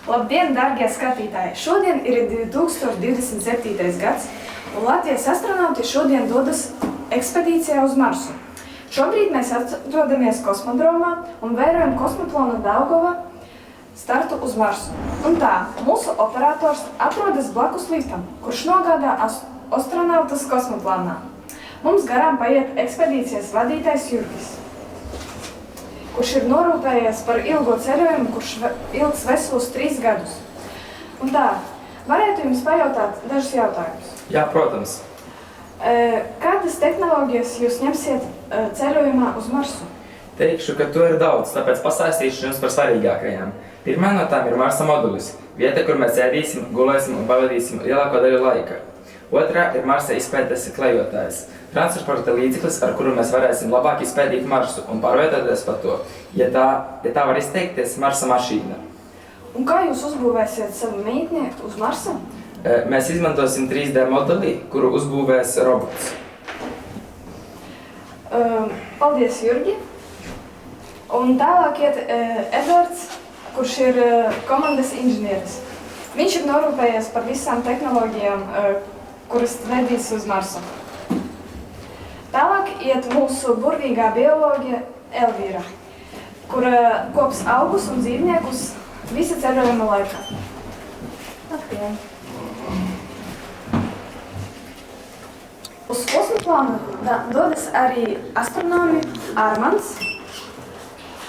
Labdien, dārgie skatītāji! Šodien ir 2027. gads, un Latvijas astronauti šodien dodas ekspedīcijā uz Marsu. Šobrīd mēs atrodamies kosmodromā un vērojam kosmoplāna Daugava startu uz Marsu. Un tā, mūsu operators atrodas blakus liftam, kurš nogādā astronautus kosmoplānā. Mums garām paiet ekspedīcijas vadītājs Jurgis, kurš ir norūpējies par ilgo ceļojumu, kurš ilgs veselus 3 gadus. Un tā, varētu jums pajautāt dažus jautājumus? Jā, protams. Kādas tehnoloģijas jūs ņemsiet ceļojumā uz Marsu? Teikšu, ka to ir daudz, tāpēc pastāstīšu jums par svarīgākajām. Pirmā no tām ir Marsa modulis, vieta, kur mēs ēdīsim, gulēsim un pavadīsim lielāko daļu laika. Otrā ir Marsa izpētes klejotājs, transporta līdzeklis, ar kuru mēs varēsim labāk izpētīt Marsu un pārvietoties pa to, ja tā var izteikties, Marsa mašīna. Un kā jūs uzbūvēsiet savu mītni uz Marsa? Mēs izmantosim 3D modeli, kuru uzbūvēs robots. Paldies, Jurgi! Un tālāk iet Edvards, kurš ir komandas inženieris. Viņš ir norūpējies par visām tehnoloģijām, kuras vedīs uz Marsu. Tālāk iet mūsu burvīgā bioloģija Elvīra, kura kops augus un dzīvniekus visa ceļojuma laikā. Labdien! Uz kosmoplānu dodas arī astronomi Armands,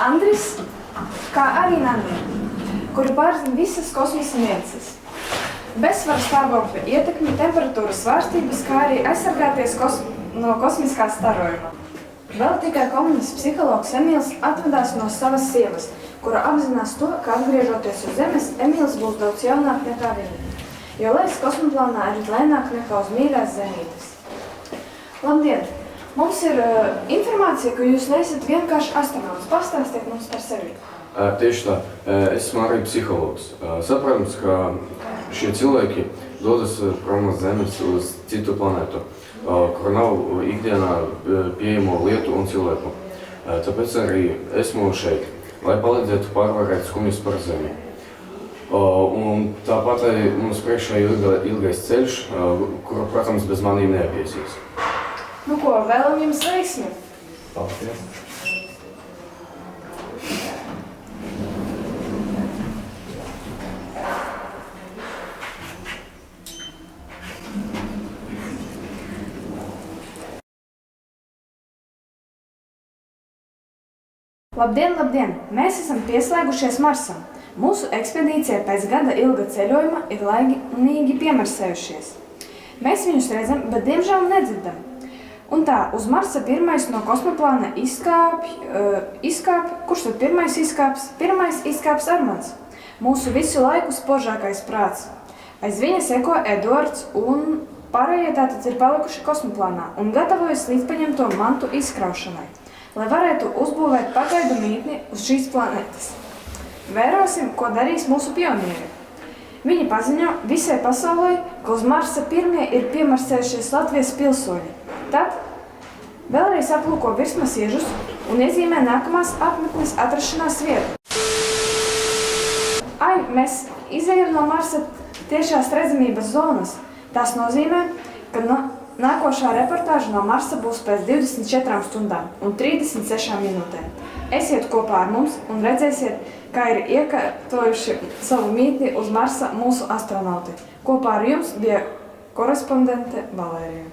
Andris, kā arī Nandi, kuri pārzina visas kosmosa nianses. Bezsvara stāvokļa ietekmi, temperatūras svārstības, kā arī aizsargāties no kosmiskā starojuma. Vēl tikai komandas psihologs Emīls atvedās no savas sievas, kura apzinās to, ka atgriežoties uz Zemes, Emīls būs daudz jaunāk nekā viņa, jo lēs kosmoplānā ir lēnāk nekā uz mīļās Zemītes. Labdien! Mums ir informācija, ka jūs neesat vienkārši astronauts. Pastāstiet mums par sevi. Tieši tā. Es esmu arī psihologs. Saprotams, ka šie cilvēki dodas prom no Zemes uz citu planētu, kur nav ikdienā pieejamo lietu un cilvēku. Tāpēc arī esmu šeit, lai palīdzētu pārvarēt skumjas par Zemi. Un tāpat arī mums priekšā ilgais ceļš, kuru, protams, bez manīm neapiesies. Nu ko, vēlam jums veiksmi! Paldies! Labdien, labdien! Mēs esam pieslēgušies Marsam. Mūsu ekspedīcija pēc gada ilga ceļojuma ir laimīgi piemarsējušies. Mēs viņus redzam, bet diemžēl nedzirdam. Un tā, uz Marsa pirmais no kosmoplāna izkāp, kurš tad pirmais izkāps? Pirmais izkāps Armands, mūsu visu laiku spožākais prāts. Aiz viņa seko Edvards un pārējie tātad ir palikuši kosmoplānā un gatavojas līdzpaņemto mantu izkraušanai, lai varētu uzbūvēt pagaidu mītni uz šīs planētas. Vērosim, ko darīs mūsu pionieri. Viņi paziņo visai pasaulē, ka uz Marsa pirmie ir piemarsējušies Latvijas pilsoņi. Tad vēlreiz aplūko virsmas iežus un iezīmē nākamās apmetnes atrašanās vietu. Mēs izejam no Marsa tiešās redzamības zonas. Tas nozīmē, ka nākošā reportāža no Marsa būs pēc 24 stundām un 36 minūtēm. Esiet kopā ar mums un redzēsiet, kā ir iekārtojuši savu mītni uz Marsa mūsu astronauti. Kopā ar jums bija korespondente Valērija.